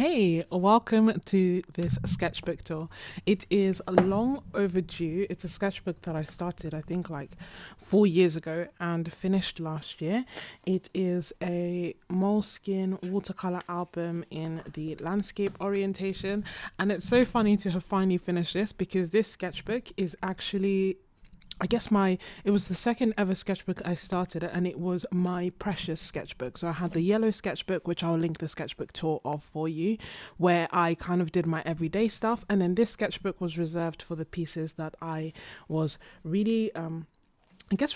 Hey, welcome to this sketchbook tour. It is long overdue. It's a sketchbook that I started, I think, like 4 years ago and finished last year. It is a moleskin watercolor album in the landscape orientation, and it's so funny to have finally finished this because this sketchbook is actually it was the second ever sketchbook I started, and it was my precious sketchbook. So I had the yellow sketchbook, which I'll link the sketchbook tour of for you, where I kind of did my everyday stuff. And then this sketchbook was reserved for the pieces that I was really,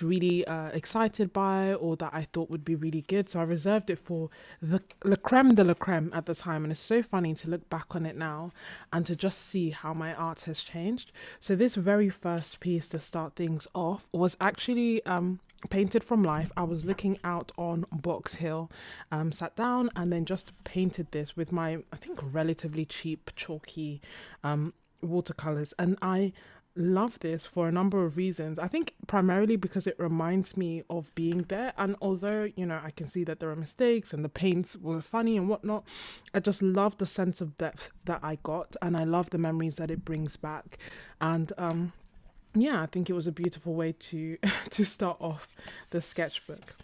really excited by, or that I thought would be really good. So I reserved it for the creme de la creme at the time. And it's so funny to look back on it now and to just see how my art has changed. So this very first piece to start things off was actually painted from life. I was looking out on Box Hill, sat down and then just painted this with my, I think, relatively cheap chalky watercolors. And I love this for a number of reasons. I think primarily because it reminds me of being there, and although I can see that there are mistakes and the paints were funny and whatnot, I just love the sense of depth that I got, and I love the memories that it brings back. And I think it was a beautiful way to to start off the sketchbook.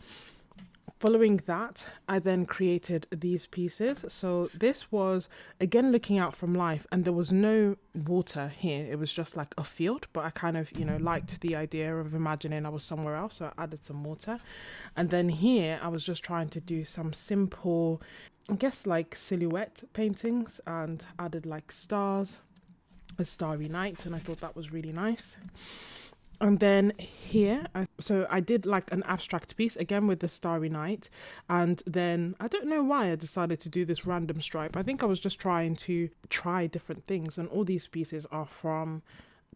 Following that, I then created these pieces. So this was, again, looking out from life, and there was no water here. It was just like a field, but I kind of, liked the idea of imagining I was somewhere else, so I added some water. And then here, I was just trying to do some simple, I guess, like silhouette paintings, and added like stars, a starry night, and I thought that was really nice. And then here, I did like an abstract piece, again with the Starry Night. And then, I don't know why I decided to do this random stripe. I think I was just trying to try different things. And all these pieces are from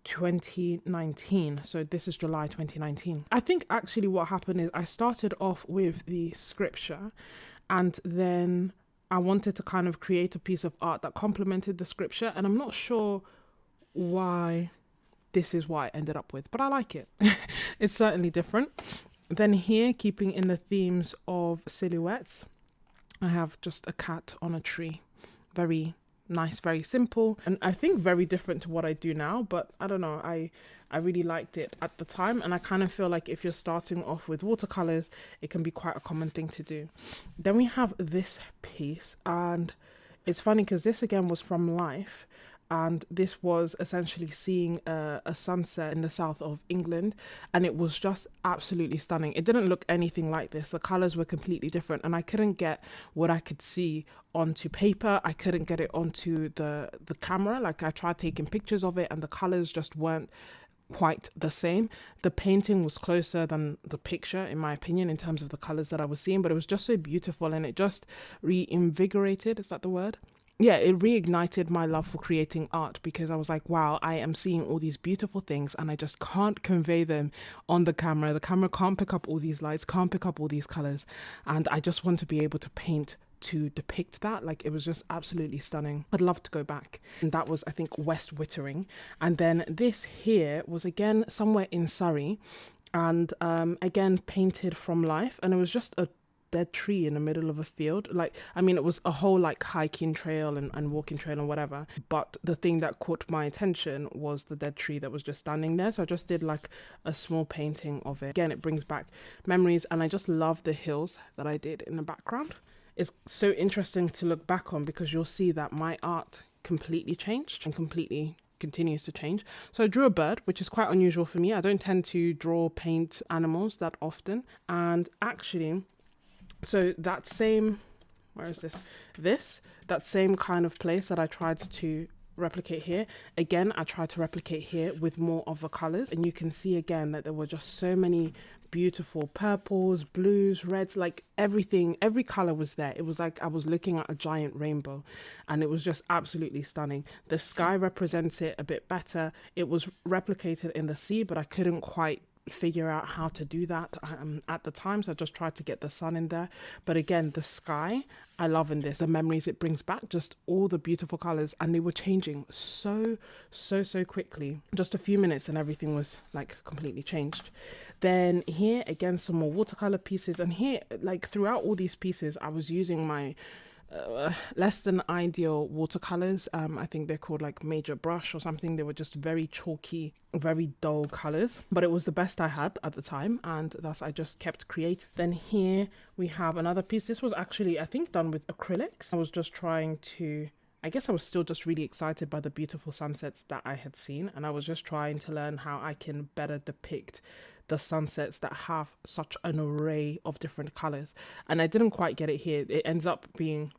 2019. So this is July 2019. I think actually what happened is I started off with the scripture, and then I wanted to kind of create a piece of art that complemented the scripture. And I'm not sure why this is what I ended up with, but I like it. It's certainly different. Then here, keeping in the themes of silhouettes, I have just a cat on a tree. Very nice, very simple, and I think very different to what I do now, but I don't know, I really liked it at the time, and I kind of feel like if you're starting off with watercolors, it can be quite a common thing to do. Then we have this piece, and it's funny because this again was from life. And this was essentially seeing a sunset in the south of England, and it was just absolutely stunning. It didn't look anything like this. The colors were completely different, and I couldn't get what I could see onto paper. I couldn't get it onto the camera. Like, I tried taking pictures of it, and the colors just weren't quite the same. The painting was closer than the picture, in my opinion, in terms of the colors that I was seeing, but it was just so beautiful, and it just reinvigorated, is that the word? Yeah, it reignited my love for creating art, because I was like, wow, I am seeing all these beautiful things and I just can't convey them on the camera. The camera can't pick up all these lights, can't pick up all these colors. And I just want to be able to paint to depict that. Like, it was just absolutely stunning. I'd love to go back. And that was, I think, West Wittering. And then this here was again somewhere in Surrey, and again painted from life. And it was just a dead tree in the middle of a field. It was a whole like hiking trail and walking trail and whatever, but the thing that caught my attention was the dead tree that was just standing there. So I just did like a small painting of it. Again, it brings back memories, and I just love the hills that I did in the background. It's so interesting to look back on, because you'll see that my art completely changed and completely continues to change. So I drew a bird, which is quite unusual for me. I don't tend to paint animals that often. And actually, so that same, that same kind of place that I tried to replicate here, again, I tried to replicate here with more of the colors. And you can see again that there were just so many beautiful purples, blues, reds, like everything, every color was there. It was like I was looking at a giant rainbow, and it was just absolutely stunning. The sky represents it a bit better. It was replicated in the sea, but I couldn't quite figure out how to do that at the time, so I just tried to get the sun in there. But again, the sky, I love in this, the memories it brings back, just all the beautiful colors, and they were changing so quickly. Just a few minutes and everything was like completely changed. Then here again, some more watercolor pieces, and here, like throughout all these pieces, I was using my less than ideal watercolors. I think they're called like Major Brush or something. They were just very chalky, very dull colors, but it was the best I had at the time, and thus I just kept creating. Then here we have another piece. This was actually, I think, done with acrylics. I was just trying to, I guess I was still just really excited by the beautiful sunsets that I had seen, and I was just trying to learn how I can better depict the sunsets that have such an array of different colors. And I didn't quite get it here. It ends up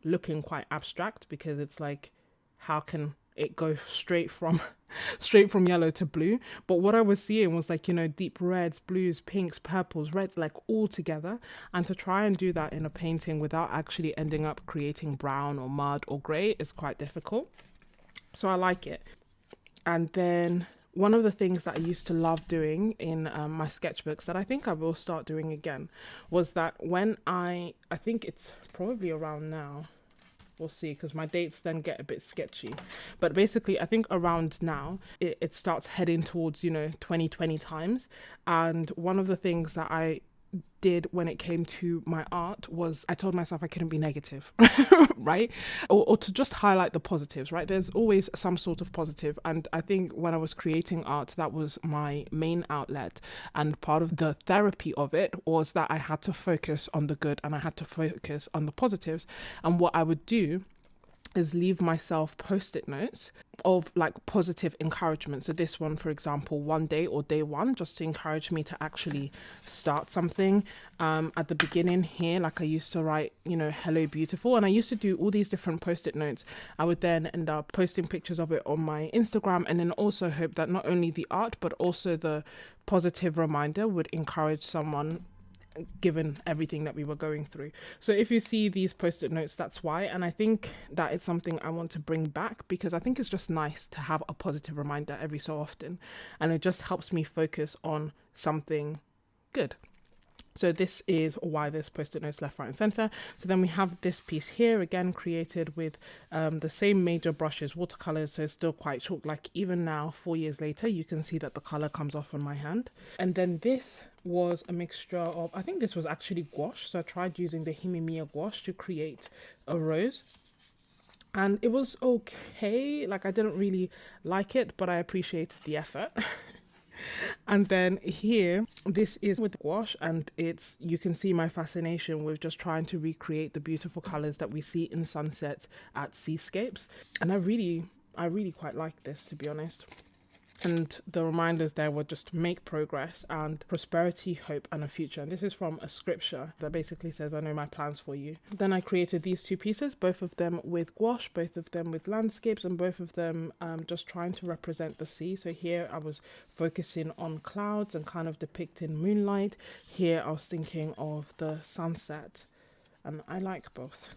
looking quite abstract, because it's like, how can it go straight from yellow to blue? But what I was seeing was like, deep reds, blues, pinks, purples, reds, like all together. And to try and do that in a painting without actually ending up creating brown or mud or gray is quite difficult. So I like it. And then one of the things that I used to love doing in my sketchbooks, that I think I will start doing again, was that when I think it's probably around now, we'll see, because my dates then get a bit sketchy, but basically I think around now it starts heading towards 2020 times. And one of the things that I did when it came to my art was I told myself I couldn't be negative, right? Or to just highlight the positives, right? There's always some sort of positive. And I think when I was creating art, that was my main outlet. And part of the therapy of it was that I had to focus on the good and I had to focus on the positives. And what I would do is leave myself post-it notes of like positive encouragement. So this one, for example, one day or day one, just to encourage me to actually start something. At the beginning here, like I used to write, hello beautiful, and I used to do all these different post-it notes. I would then end up posting pictures of it on my Instagram, and then also hope that not only the art but also the positive reminder would encourage someone, given everything that we were going through. So if you see these post-it notes, that's why. And I think that is something I want to bring back, because I think it's just nice to have a positive reminder every so often, and it just helps me focus on something good. So this is why this post-it notes left, right and center. So then we have this piece here, again created with the same major brushes, watercolors, so it's still quite chalk. Like even now, 4 years later, you can see that the color comes off on my hand. And then this was a mixture of, I think this was actually gouache. So I tried using the Himimiya gouache to create a rose. And it was okay. Like I didn't really like it, but I appreciated the effort. And then here, this is with gouache, and you can see my fascination with just trying to recreate the beautiful colors that we see in sunsets at seascapes. And I really quite like this, to be honest. And the reminders there were just make progress and prosperity, hope, and a future. And this is from a scripture that basically says, I know my plans for you. Then I created these two pieces, both of them with gouache, both of them with landscapes, and both of them just trying to represent the sea. So here I was focusing on clouds and kind of depicting moonlight. Here I was thinking of the sunset, and I like both.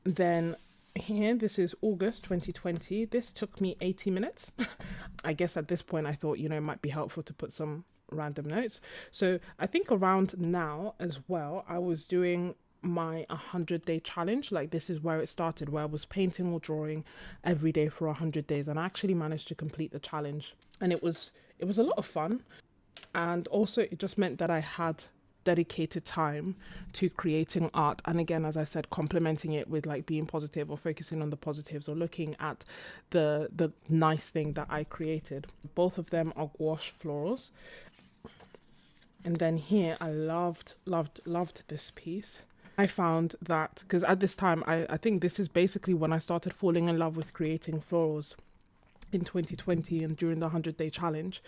Then here, this is August 2020. This took me 80 minutes. I guess at this point I thought, it might be helpful to put some random notes. So I think around now as well, I was doing my 100-day challenge. Like this is where it started, where I was painting or drawing every day for 100 days. And I actually managed to complete the challenge. And it was a lot of fun. And also it just meant that I had dedicated time to creating art, and again, as I said, complementing it with like being positive or focusing on the positives or looking at the nice thing that I created. Both of them are gouache florals. And then here I loved this piece. I found that because at this time I think this is basically when I started falling in love with creating florals in 2020 and during the 100-day challenge.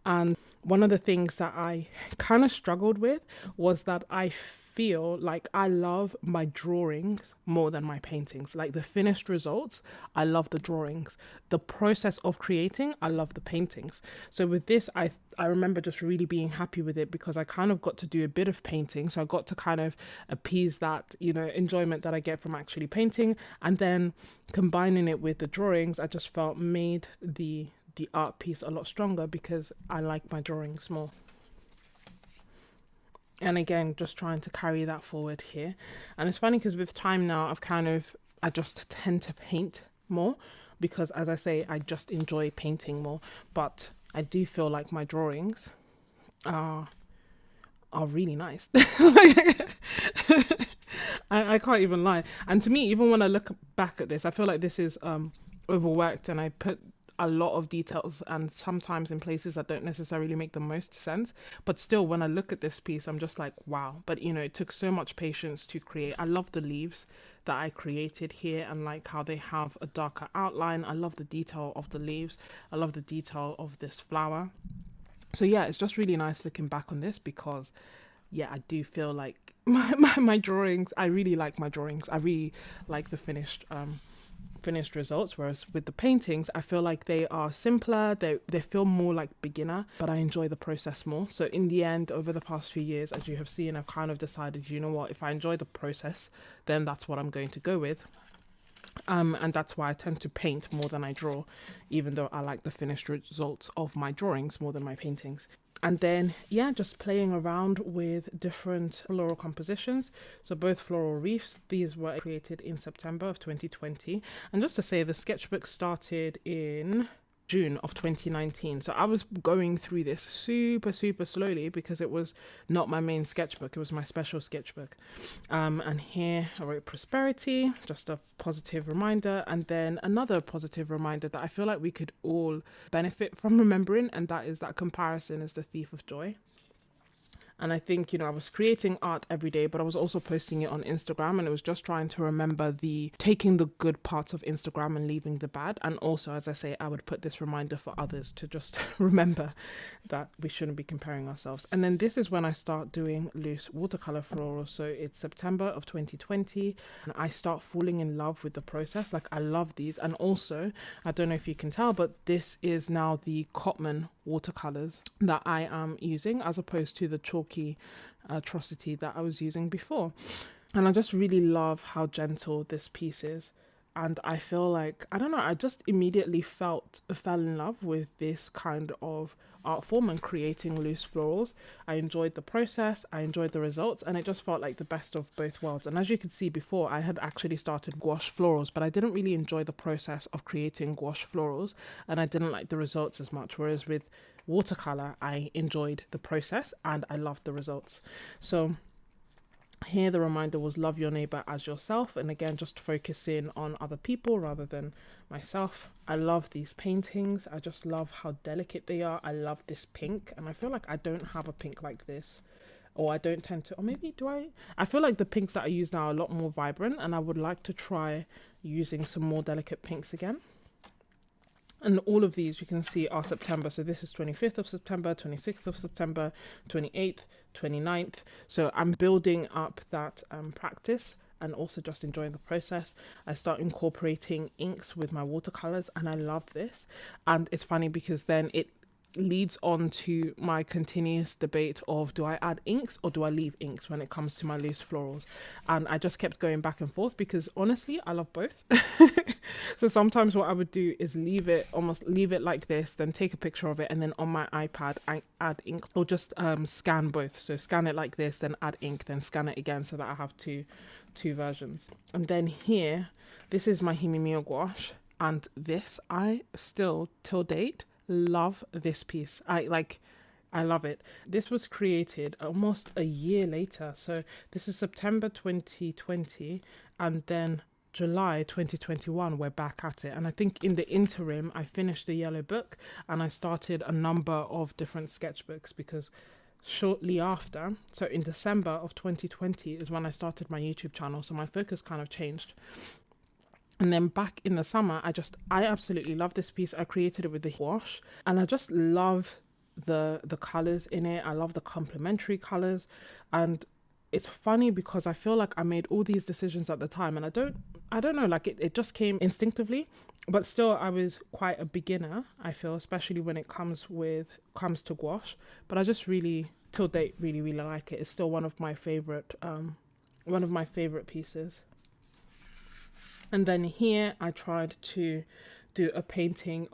And one of the things that I kind of struggled with was that I feel like I love my drawings more than my paintings. Like the finished results, I love the drawings. The process of creating, I love the paintings. So with this, I remember just really being happy with it because I kind of got to do a bit of painting. So I got to kind of appease that, enjoyment that I get from actually painting. And then combining it with the drawings, I just felt made the art piece a lot stronger because I like my drawings more. And again, just trying to carry that forward here. And it's funny because with time now, I just tend to paint more because, as I say, I just enjoy painting more. But I do feel like my drawings are really nice. I can't even lie. And to me, even when I look back at this, I feel like this is overworked, and I put a lot of details and sometimes in places that don't necessarily make the most sense. But still, when I look at this piece, I'm just like, wow. But you know, it took so much patience to create. I love the leaves that I created here, and like how they have a darker outline. I love the detail of the leaves. I love the detail of this flower. So yeah, it's just really nice looking back on this, because yeah, I do feel like my drawings, I really like my drawings. I really like the finished results, whereas with the paintings, I feel like they are simpler, they feel more like beginner, but I enjoy the process more. So in the end, over the past few years, as you have seen, I've kind of decided, you know what, if I enjoy the process, then that's what I'm going to go with. And that's why I tend to paint more than I draw, even though I like the finished results of my drawings more than my paintings. And then, yeah, just playing around with different floral compositions. So both floral wreaths, these were created in September of 2020. And just to say, the sketchbook started in June of 2019. So I was going through this super slowly, because it was not my main sketchbook, it was my special sketchbook. And here I wrote prosperity, just a positive reminder, and then another positive reminder that I feel like we could all benefit from remembering, and that is that comparison is the thief of joy. And I think, you know, I was creating art every day, but I was also posting it on Instagram, and it was just trying to remember taking the good parts of Instagram and leaving the bad. And also, as I say, I would put this reminder for others to just remember that we shouldn't be comparing ourselves. And then this is when I start doing loose watercolor florals. So it's September of 2020, and I start falling in love with the process. Like, I love these. And also, I don't know if you can tell, but this is now the Cotman watercolors that I am using, as opposed to the chalky atrocity that I was using before. And I just really love how gentle this piece is. And I feel like, I don't know, I just immediately fell in love with this kind of art form and creating loose florals. I enjoyed the process, I enjoyed the results, and it just felt like the best of both worlds. And as you could see before, I had actually started gouache florals, but I didn't really enjoy the process of creating gouache florals, and I didn't like the results as much. Whereas with watercolor, I enjoyed the process and I loved the results. So here the reminder was love your neighbor as yourself, and again, just focusing on other people rather than myself. I love these paintings. I just love how delicate they are. I love this pink, and I feel like I don't have a pink like this, or I don't tend to, or maybe do I feel like the pinks that I use now are a lot more vibrant, and I would like to try using some more delicate pinks again. And all of these you can see are September. So this is 25th of September, 26th of September, 28th, 29th. So I'm building up that practice and also just enjoying the process. I start incorporating inks with my watercolors, and I love this. And it's funny because then it leads on to my continuous debate of, do I add inks or do I leave inks when it comes to my loose florals? And I just kept going back and forth, because honestly, I love both. So sometimes what I would do is leave it like this, then take a picture of it, and then on my iPad I add ink, or just scan both. So scan it like this, then add ink, then scan it again, so that I have two versions. And then here, this is my Himimiya gouache, and this, I still till date love this piece. I love it. This was created almost a year later. So this is September 2020, and then July 2021 we're back at it. And I think in the interim I finished the yellow book and I started a number of different sketchbooks, because shortly after, so in December of 2020 is when I started my YouTube channel, so my focus kind of changed. And then back in the summer, I absolutely love this piece. I created it with the gouache, and I just love the colors in it. I love the complementary colors, and it's funny because I feel like I made all these decisions at the time, and I don't know, like it just came instinctively. But still, I was quite a beginner, I feel, especially when it comes to gouache. But I just really, till date, really like it. It's still one of my favorite pieces. And then here I tried to do a painting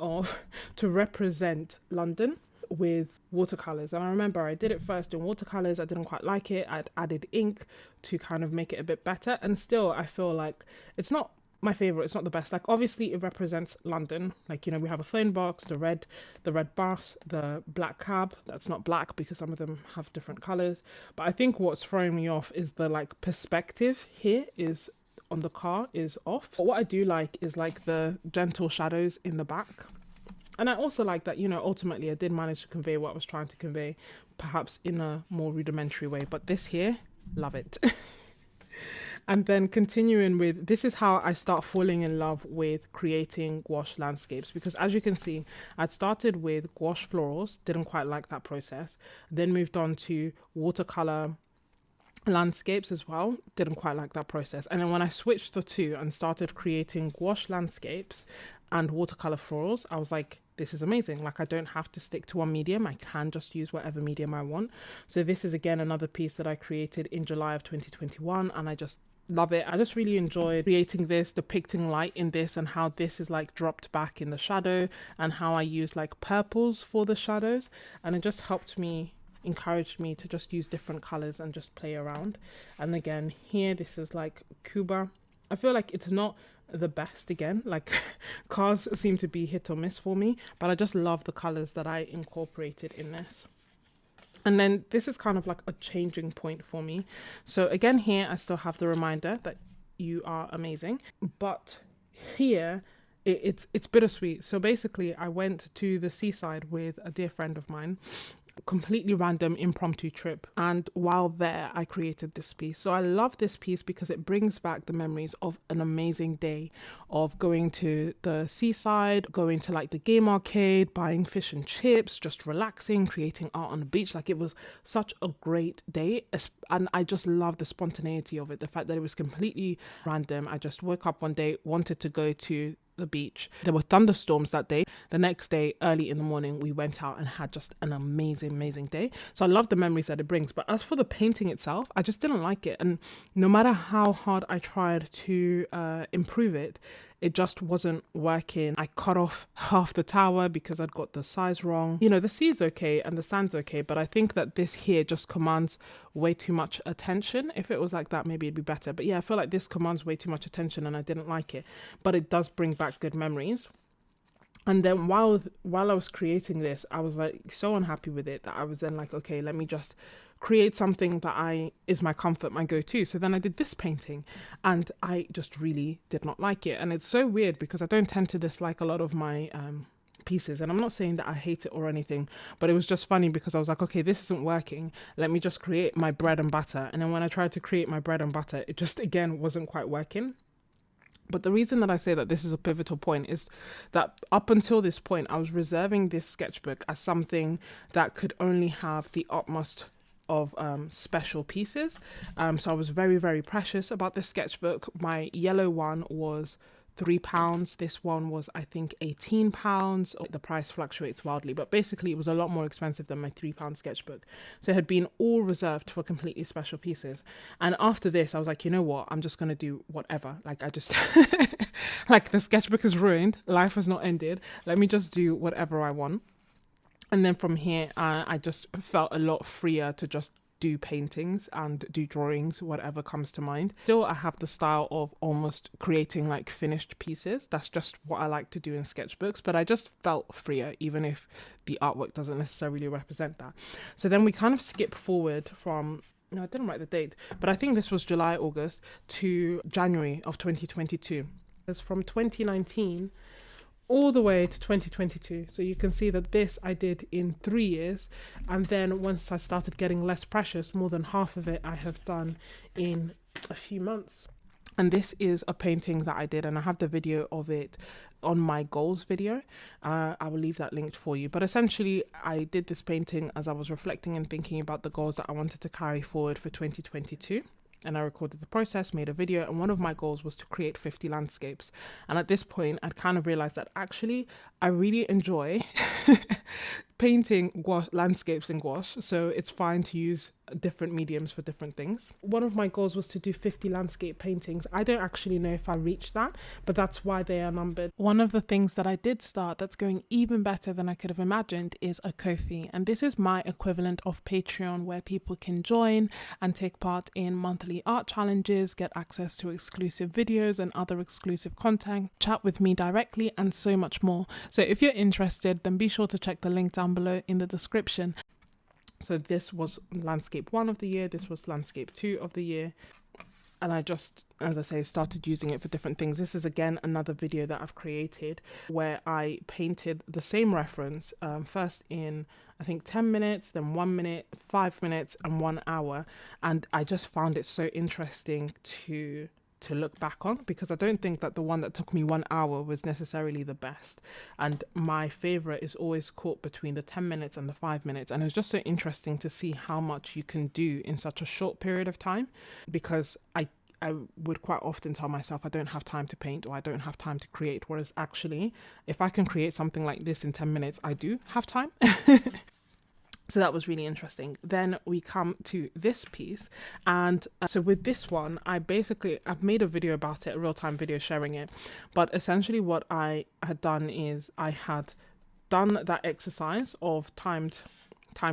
to represent London with watercolors. And I remember I did it first in watercolors. I didn't quite like it. I'd added ink to kind of make it a bit better. And still, I feel like it's not my favorite. It's not the best. Like, obviously it represents London. Like, you know, we have a phone box, the red bus, the black cab. That's not black because some of them have different colors. But I think what's throwing me off is the like perspective here is on the car is off. But what I do like is like the gentle shadows in the back. And I also like that, you know, ultimately I did manage to convey what I was trying to convey, perhaps in a more rudimentary way. But this here, love it. And then continuing with, this is how I start falling in love with creating gouache landscapes, because as you can see, I'd started with gouache florals, didn't quite like that process, then moved on to watercolor landscapes as well, didn't quite like that process. And then when I switched the two and started creating gouache landscapes and watercolor florals, I was like, this is amazing. Like, I don't have to stick to one medium. I can just use whatever medium I want. So this is again another piece that I created in July of 2021, and I just love it. I just really enjoyed creating this, depicting light in this, and how this is like dropped back in the shadow, and how I use like purples for the shadows. And it just helped me, encouraged me to just use different colors and just play around. And again, here, this is like Cuba. I feel like it's not the best, again, like cars seem to be hit or miss for me, but I just love the colors that I incorporated in this. And then this is kind of like a changing point for me. So again, here I still have the reminder that you are amazing, but here it's bittersweet. So basically I went to the seaside with a dear friend of mine, completely random impromptu trip, and while there I created this piece. So I love this piece because it brings back the memories of an amazing day of going to the seaside, going to like the game arcade, buying fish and chips, just relaxing, creating art on the beach. Like, it was such a great day, and I just love the spontaneity of it, the fact that it was completely random. I just woke up one day, wanted to go to the beach. There were thunderstorms that day. The next day, early in the morning, we went out and had just an amazing day. So I love the memories that it brings. But as for the painting itself, I just didn't like it. And no matter how hard I tried to improve it, it just wasn't working. I cut off half the tower because I'd got the size wrong. You know, the sea's okay and the sand's okay, but I think that this here just commands way too much attention. If it was like that, maybe it'd be better. But yeah, I feel like this commands way too much attention and I didn't like it. But it does bring back good memories. And then while I was creating this, I was like so unhappy with it that I was then like, okay, let me just create something that is my comfort, my go-to. So then I did this painting and I just really did not like it. And it's so weird because I don't tend to dislike a lot of my pieces, and I'm not saying that I hate it or anything, but it was just funny because I was like, okay, this isn't working, let me just create my bread and butter. And then when I tried to create my bread and butter, it just again wasn't quite working. But the reason that I say that this is a pivotal point is that up until this point, I was reserving this sketchbook as something that could only have the utmost of special pieces. So I was very precious about this sketchbook. My yellow one was £3. This one was, I think, £18. The price fluctuates wildly, but basically it was a lot more expensive than my £3 sketchbook. So it had been all reserved for completely special pieces. And after this, I was like, you know what? I'm just going to do whatever. Like, I just, like, the sketchbook is ruined. Life has not ended. Let me just do whatever I want. And then from here, I just felt a lot freer to just do paintings and do drawings, whatever comes to mind. Still, I have the style of almost creating like finished pieces. That's just what I like to do in sketchbooks, but I just felt freer, even if the artwork doesn't necessarily represent that. So then we kind of skip forward from, no, I didn't write the date, but I think this was July, August to January of 2022. It's from 2019 all the way to 2022. So you can see that this I did in 3 years, and then once I started getting less precious, more than half of it I have done in a few months. And this is a painting that I did, and I have the video of it on my goals video. I will leave that linked for you. But essentially, I did this painting as I was reflecting and thinking about the goals that I wanted to carry forward for 2022. And I recorded the process, made a video, and one of my goals was to create 50 landscapes. And at this point, I'd kind of realized that actually I really enjoy painting landscapes in gouache, so it's fine to use different mediums for different things. One of my goals was to do 50 landscape paintings. I don't actually know if I reached that, but that's why they are numbered. One of the things that I did start that's going even better than I could have imagined is a Ko-fi, and this is my equivalent of Patreon, where people can join and take part in monthly art challenges, get access to exclusive videos and other exclusive content, chat with me directly, and so much more. So if you're interested, then be sure to check the link down below in the description. So this was landscape 1 of the year, this was landscape 2 of the year, and I just, as I say, started using it for different things. This is again another video that I've created where I painted the same reference first in I think 10 minutes, then 1 minute, 5 minutes and 1 hour, and I just found it so interesting to look back on, because I don't think that the one that took me 1 hour was necessarily the best, and my favorite is always caught between the 10 minutes and the 5 minutes, and it's just so interesting to see how much you can do in such a short period of time, because I would quite often tell myself I don't have time to paint or I don't have time to create, whereas actually if I can create something like this in 10 minutes I do have time. So that was really interesting. Then we come to this piece, and so with this one I've made a video about it, a real-time video sharing it, but essentially what I had done is I had done that exercise of time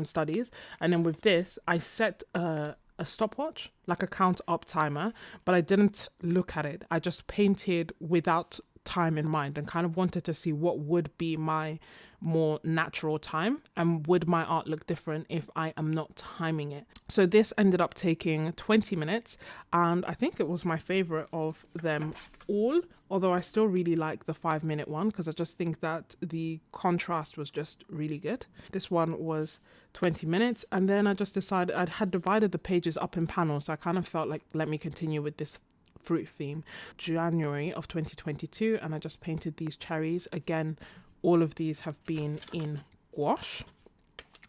studies, and then with this I set a stopwatch, like a count up timer, but I didn't look at it. I just painted without time in mind and kind of wanted to see what would be my more natural time and would my art look different if I am not timing it. So this ended up taking 20 minutes, and I think it was my favorite of them all, although I still really like the 5-minute one because I just think that the contrast was just really good. This one was 20 minutes, and then I just decided I had divided the pages up in panels, so I kind of felt like, let me continue with this fruit theme. January of 2022, and I just painted these cherries. Again, all of these have been in gouache.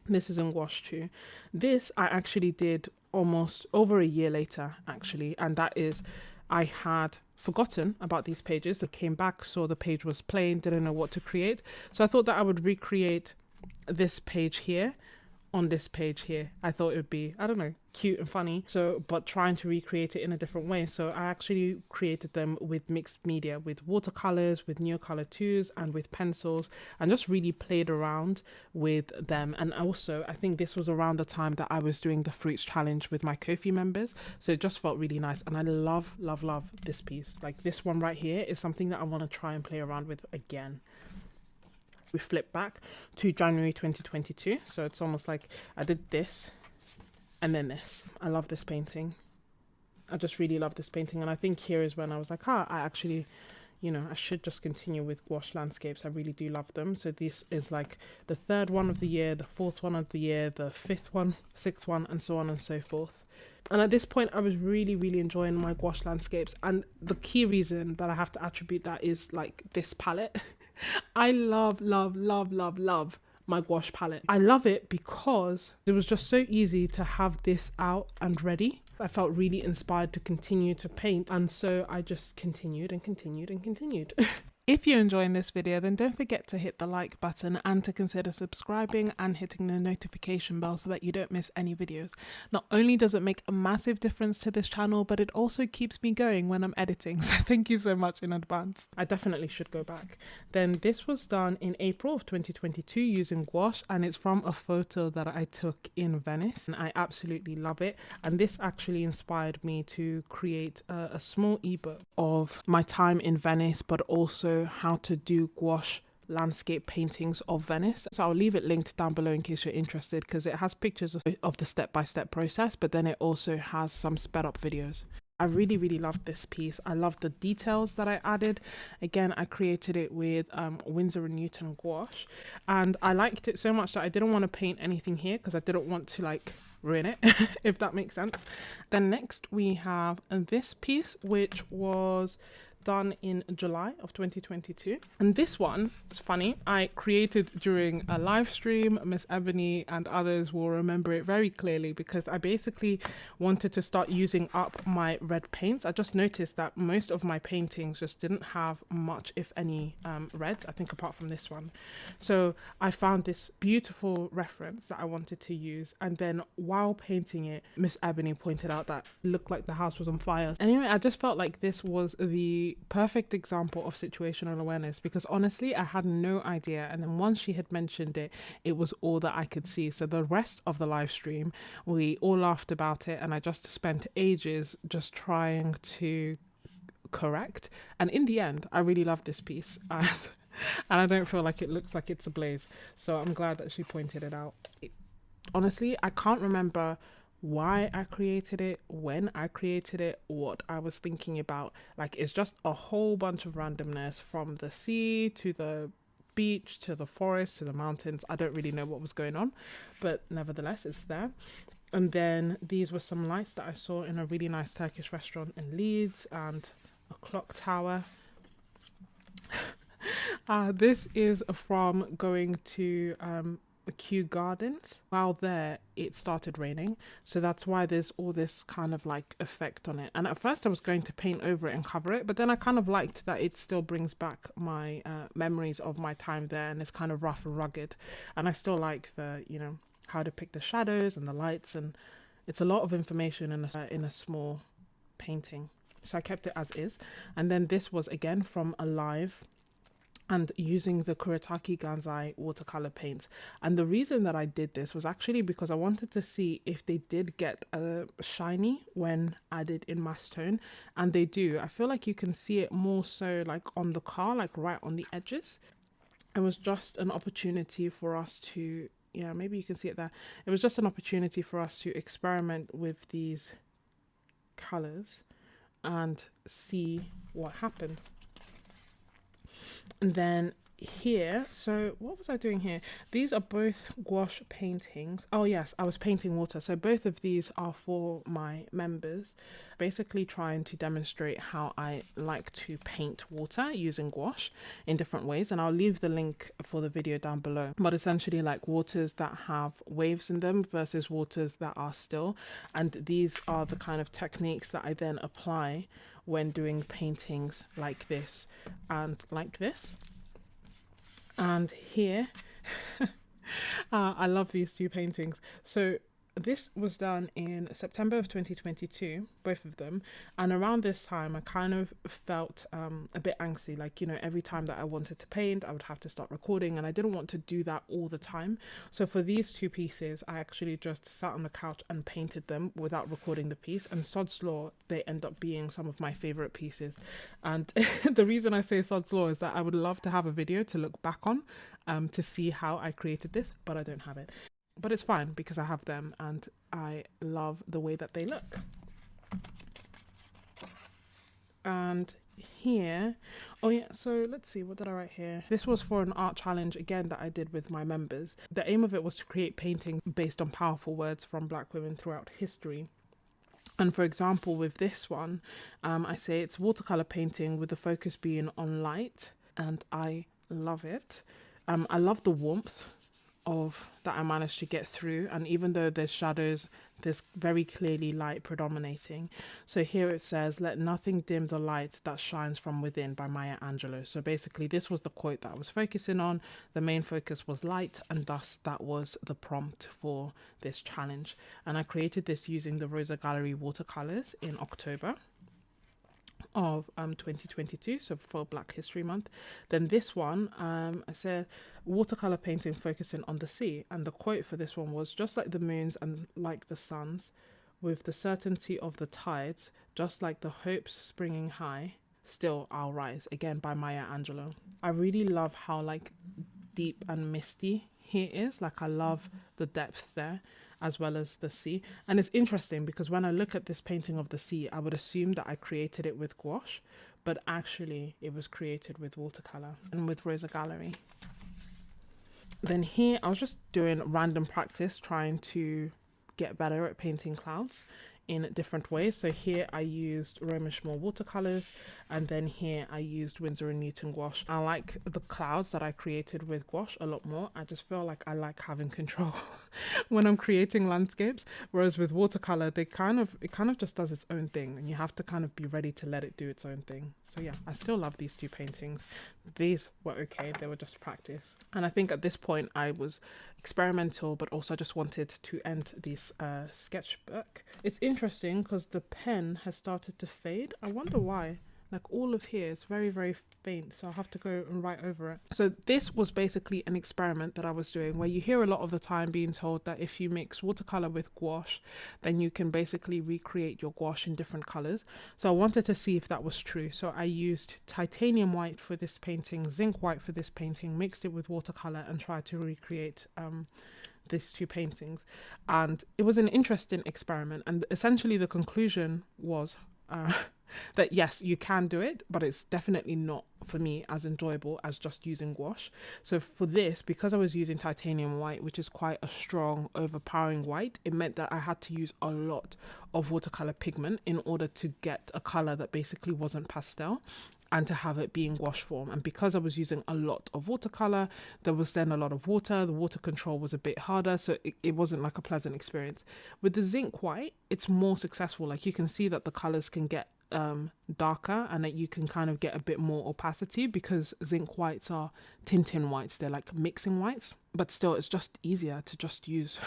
This is in gouache too. This I actually did almost over a year later actually, and that is, I had forgotten about these pages. I came back, saw the page was plain, didn't know what to create, so I thought that I would recreate this page here on this page here. I thought it would be, I don't know, cute and funny, so but trying to recreate it in a different way. So I actually created them with mixed media, with watercolors, with Neocolor 2s and with pencils, and just really played around with them. And also I think this was around the time that I was doing the fruits challenge with my Ko-fi members, so it just felt really nice, and I love this piece. Like this one right here is something that I want to try and play around with again. We flip back to January 2022, so it's almost like I did this and then this. I love this painting. I just really love this painting, and I think here is when I was like, I actually, you know, I should just continue with gouache landscapes. I really do love them. So this is like the 3rd one of the year, the 4th one of the year, the 5th one, 6th one, and so on and so forth. And at this point I was really enjoying my gouache landscapes, and the key reason that I have to attribute that is like this palette. I love my gouache palette. I love it because it was just so easy to have this out and ready. I felt really inspired to continue to paint, and so I just continued. If you're enjoying this video, then don't forget to hit the like button and to consider subscribing and hitting the notification bell so that you don't miss any videos. Not only does it make a massive difference to this channel, but it also keeps me going when I'm editing, so thank you so much in advance. I definitely should go back. Then this was done in April of 2022 using gouache, and it's from a photo that I took in Venice, and I absolutely love it. And this actually inspired me to create a small ebook of my time in Venice, but also how to do gouache landscape paintings of Venice. So I'll leave it linked down below in case you're interested, because it has pictures of the step-by-step process, but then it also has some sped up videos. I really loved this piece. I love the details that I added. Again, I created it with Winsor & Newton gouache, and I liked it so much that I didn't want to paint anything here because I didn't want to like ruin it, if that makes sense. Then next we have this piece, which was done in July of 2022. And this one, it's funny, I created during a live stream. Miss Ebony and others will remember it very clearly because I basically wanted to start using up my red paints. I just noticed that most of my paintings just didn't have much, if any, reds, I think apart from this one. So I found this beautiful reference that I wanted to use, and then while painting it, Miss Ebony pointed out that it looked like the house was on fire. Anyway, I just felt like this was the perfect example of situational awareness because honestly I had no idea, and then once she had mentioned it, it was all that I could see. So the rest of the live stream, we all laughed about it, and I just spent ages just trying to correct, and in the end I really love this piece. And I don't feel like it looks like it's ablaze, so I'm glad that she pointed it out. Honestly, I can't remember why I created it, when I created it, what I was thinking about. Like, it's just a whole bunch of randomness, from the sea to the beach to the forest to the mountains. I don't really know what was going on, but nevertheless it's there. And then these were some lights that I saw in a really nice Turkish restaurant in Leeds, and a clock tower. This is from going to Kew Gardens. While there, it started raining, so that's why there's all this kind of like effect on it. And at first I was going to paint over it and cover it, but then I kind of liked that it still brings back my memories of my time there, and it's kind of rough and rugged, and I still like the, you know, how to pick the shadows and the lights, and it's a lot of information in a small painting, so I kept it as is. And then this was again from a live, and using the Kuretake Gansai watercolor paints. And the reason that I did this was actually because I wanted to see if they did get shiny when added in mass tone, and they do. I feel like you can see it more so like on the car, like right on the edges. It was just an opportunity for us to, yeah, maybe you can see it there. It was just an opportunity for us to experiment with these colors and see what happened. And then here, so what was I doing here? These are both gouache paintings. Oh yes, I was painting water. So both of these are for my members, basically trying to demonstrate how I like to paint water using gouache in different ways. And I'll leave the link for the video down below. But essentially like waters that have waves in them versus waters that are still. And these are the kind of techniques that I then apply when doing paintings like this and like this. And here, I love these two paintings. So this was done in September of 2022, both of them. And around this time, I kind of felt a bit angsty. Like, you know, every time that I wanted to paint, I would have to start recording, and I didn't want to do that all the time. So for these two pieces, I actually just sat on the couch and painted them without recording the piece. And Sod's Law, they end up being some of my favorite pieces. And the reason I say Sod's Law is that I would love to have a video to look back on to see how I created this, but I don't have it. But it's fine because I have them and I love the way that they look. And here, oh yeah, so let's see, what did I write here? This was for an art challenge again that I did with my members. The aim of it was to create paintings based on powerful words from Black women throughout history. And for example, with this one, I say it's watercolor painting with the focus being on light, and I love it. I love the warmth of that I managed to get through, and even though there's shadows, there's very clearly light predominating. So here it says, "Let nothing dim the light that shines from within" by Maya Angelou. So basically this was the quote that I was focusing on. The main focus was light, and thus that was the prompt for this challenge. And I created this using the Rosa Gallery watercolors in October of 2022, so for Black History Month. Then this one, I said watercolor painting focusing on the sea, and the quote for this one was, "Just like the moons and like the suns, with the certainty of the tides, just like the hopes springing high, still I'll rise," again by Maya Angelou. I really love how like deep and misty here is. Like, I love the depth there as well as the sea. And it's interesting because when I look at this painting of the sea, I would assume that I created it with gouache, but actually it was created with watercolor and with Rosa Gallery. Then here I was just doing random practice, trying to get better at painting clouds in different ways. So here I used Romish Moore watercolors, and then here I used Winsor & Newton gouache. I like the clouds that I created with gouache a lot more. I just feel like I like having control when I'm creating landscapes, whereas with watercolor it kind of just does its own thing, and you have to kind of be ready to let it do its own thing. So yeah, I still love these two paintings. These were okay, they were just practice, and I think at this point I was experimental, but also just wanted to end this sketchbook. It's interesting because the pen has started to fade. I wonder why. Like all of here is very, very faint, so I'll have to go and write over it. So this was basically an experiment that I was doing, where you hear a lot of the time being told that if you mix watercolor with gouache, then you can basically recreate your gouache in different colors. So I wanted to see if that was true. So I used titanium white for this painting, zinc white for this painting, mixed it with watercolor and tried to recreate these two paintings. And it was an interesting experiment, and essentially the conclusion was that yes, you can do it, but it's definitely not, for me, as enjoyable as just using gouache. So for this, because I was using titanium white, which is quite a strong, overpowering white, it meant that I had to use a lot of watercolor pigment in order to get a color that basically wasn't pastel, and to have it be in gouache form. And because I was using a lot of watercolor, there was then a lot of water. The water control was a bit harder, so it wasn't like a pleasant experience. With the zinc white, it's more successful. Like you can see that the colors can get darker, and that you can kind of get a bit more opacity, because zinc whites are tintin whites, they're like mixing whites, but still it's just easier to just use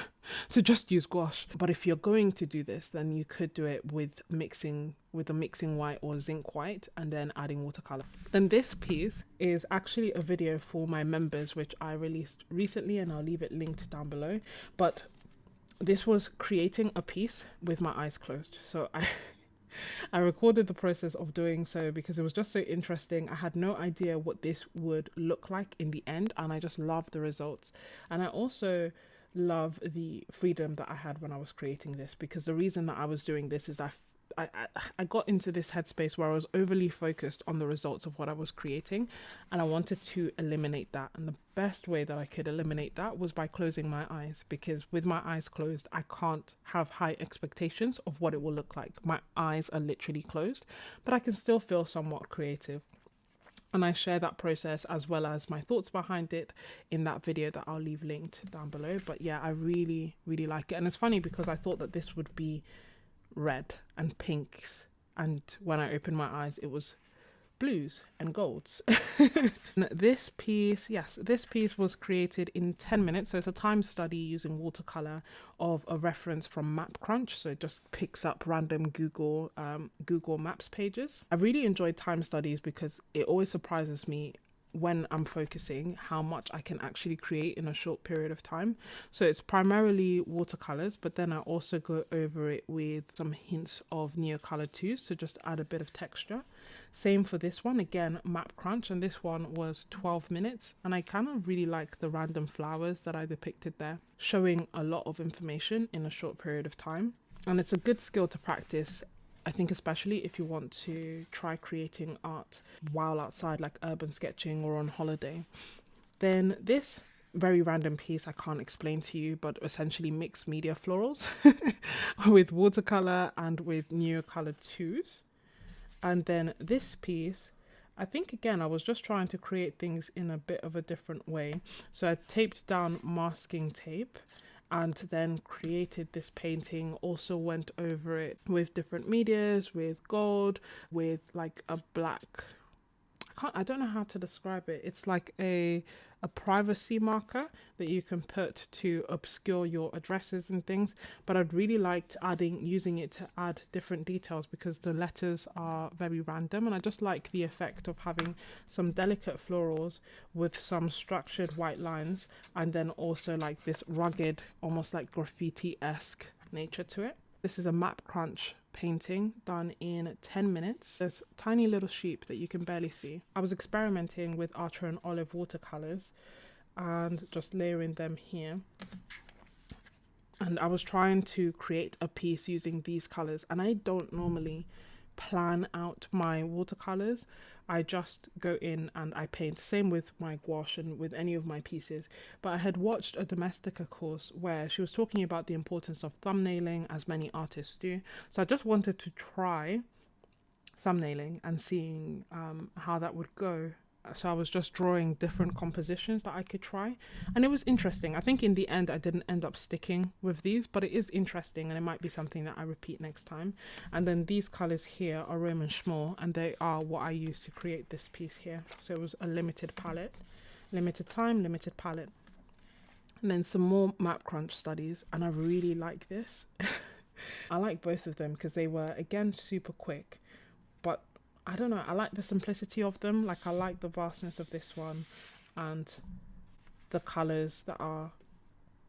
gouache. But if you're going to do this, then you could do it with a mixing white or zinc white, and then adding watercolor. Then this piece is actually a video for my members, which I released recently, and I'll leave it linked down below. But this was creating a piece with my eyes closed. So I recorded the process of doing so because it was just so interesting. I had no idea what this would look like in the end, and I just love the results. And I also love the freedom that I had when I was creating this, because the reason that I was doing this is I got into this headspace where I was overly focused on the results of what I was creating, and I wanted to eliminate that. And the best way that I could eliminate that was by closing my eyes, because with my eyes closed, I can't have high expectations of what it will look like. My eyes are literally closed, but I can still feel somewhat creative. And I share that process as well as my thoughts behind it in that video that I'll leave linked down below. But yeah, I really, really like it. And it's funny because I thought that this would be red and pinks, and when I opened my eyes it was blues and golds. This piece was created in 10 minutes. So it's a time study using watercolor of a reference from Map Crunch. So it just picks up random Google Maps pages. I really enjoyed time studies because it always surprises me when I'm focusing how much I can actually create in a short period of time. So it's primarily watercolors, but then I also go over it with some hints of Neocolor too, so just add a bit of texture. Same for this one, again Map Crunch, and this one was 12 minutes, and I kind of really like the random flowers that I depicted there, showing a lot of information in a short period of time. And it's a good skill to practice, I think, especially if you want to try creating art while outside, like urban sketching or on holiday. Then this very random piece I can't explain to you, but essentially mixed media florals with watercolor and with Neocolor 2s. And then this piece, I think again I was just trying to create things in a bit of a different way. So I taped down masking tape and then created this painting. Also went over it with different medias, with gold, with like a black, I don't know how to describe it. It's like a privacy marker that you can put to obscure your addresses and things. But I'd really liked using it to add different details, because the letters are very random, and I just like the effect of having some delicate florals with some structured white lines, and then also like this rugged, almost like graffiti-esque nature to it. This is a Map Crunch painting done in 10 minutes. There's tiny little sheep that you can barely see. I was experimenting with Archer and Olive watercolors and just layering them here. And I was trying to create a piece using these colors, and I don't normally plan out my watercolors. I just go in and I paint. Same with my gouache and with any of my pieces. But I had watched a Domestika course where she was talking about the importance of thumbnailing, as many artists do. So I just wanted to try thumbnailing and seeing how that would go. So I was just drawing different compositions that I could try, and it was interesting. I think in the end I didn't end up sticking with these, but it is interesting and it might be something that I repeat next time. And then these colors here are Roman Schmall, and they are what I used to create this piece here. So it was a limited palette, limited time, limited palette. And then some more Map Crunch studies, and I really like this. I like both of them because they were, again, super quick, but I don't know, I like the simplicity of them. Like, I like the vastness of this one and the colors that are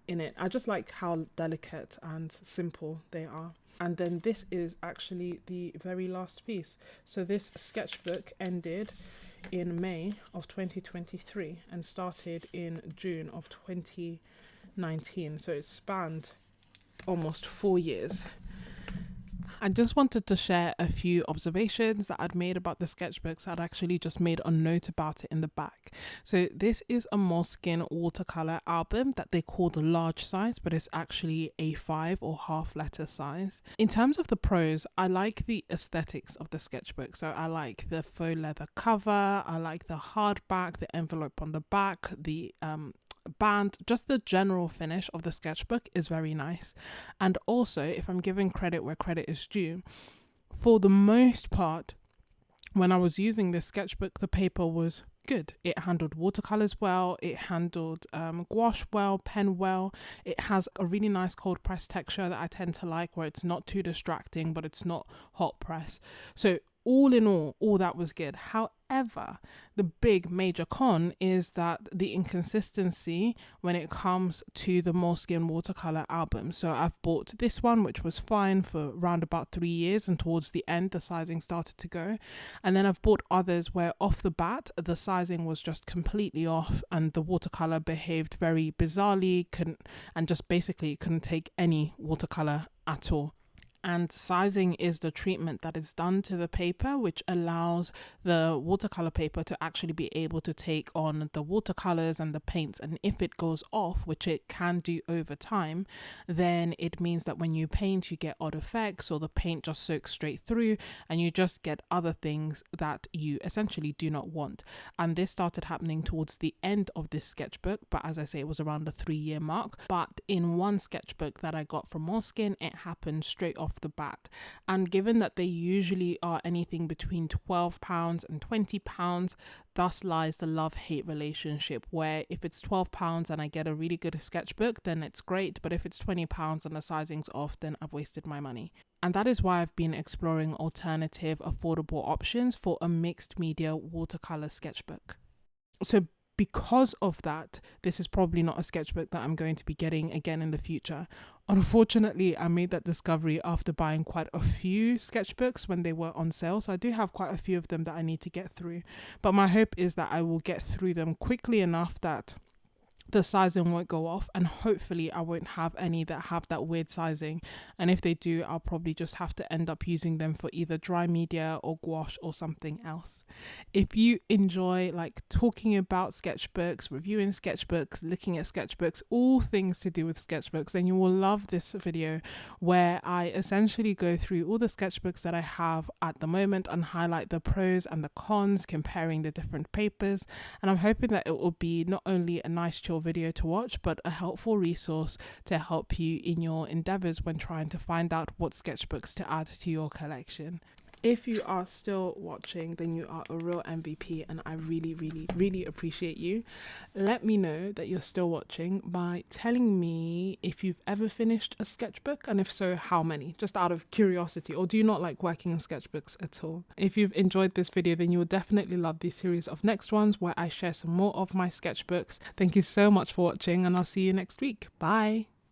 in it. I just like how delicate and simple they are. And then this is actually the very last piece. So this sketchbook ended in May of 2023 and started in June of 2019. So it spanned almost 4 years. I just wanted to share a few observations that I'd made about the sketchbooks. I'd actually just made a note about it in the back. So this is a Moleskine watercolor album that they call the large size, but it's actually A5 or half letter size. In terms of the pros, I like the aesthetics of the sketchbook. So I like the faux leather cover, I like the hardback, the envelope on the back, the band, just the general finish of the sketchbook is very nice. And also, if I'm giving credit where credit is due, for the most part, when I was using this sketchbook, the paper was good. It handled watercolors well, it handled gouache well, pen well. It has a really nice cold press texture that I tend to like, where it's not too distracting, but it's not hot press. So all in all that was good. However, the big major con is that the inconsistency when it comes to the Moleskine watercolor album. So I've bought this one, which was fine for around about 3 years, and towards the end the sizing started to go. And then I've bought others where off the bat the sizing was just completely off and the watercolor behaved very bizarrely, couldn't take any watercolor at all. And sizing is the treatment that is done to the paper, which allows the watercolor paper to actually be able to take on the watercolors and the paints. And if it goes off, which it can do over time, then it means that when you paint, you get odd effects, or the paint just soaks straight through and you just get other things that you essentially do not want. And this started happening towards the end of this sketchbook, but as I say, it was around the 3-year mark. But in one sketchbook that I got from Moleskine, it happened straight off the bat. And given that they usually are anything between £12 and £20, thus lies the love-hate relationship, where if it's £12 and I get a really good sketchbook, then it's great, but if it's £20 and the sizing's off, then I've wasted my money. And that is why I've been exploring alternative affordable options for a mixed media watercolor sketchbook. So because of that, this is probably not a sketchbook that I'm going to be getting again in the future. Unfortunately, I made that discovery after buying quite a few sketchbooks when they were on sale. So I do have quite a few of them that I need to get through. But my hope is that I will get through them quickly enough that the sizing won't go off, and hopefully I won't have any that have that weird sizing. And if they do, I'll probably just have to end up using them for either dry media or gouache or something else. If you enjoy like talking about sketchbooks, reviewing sketchbooks, looking at sketchbooks, all things to do with sketchbooks, then you will love this video where I essentially go through all the sketchbooks that I have at the moment and highlight the pros and the cons, comparing the different papers. And I'm hoping that it will be not only a nice chill video to watch, but a helpful resource to help you in your endeavors when trying to find out what sketchbooks to add to your collection. If you are still watching, then you are a real MVP, and I really, really, really appreciate you. Let me know that you're still watching by telling me if you've ever finished a sketchbook, and if so, how many, just out of curiosity. Or do you not like working on sketchbooks at all? If you've enjoyed this video, then you will definitely love this series of next ones where I share some more of my sketchbooks. Thank you so much for watching, and I'll see you next week. Bye.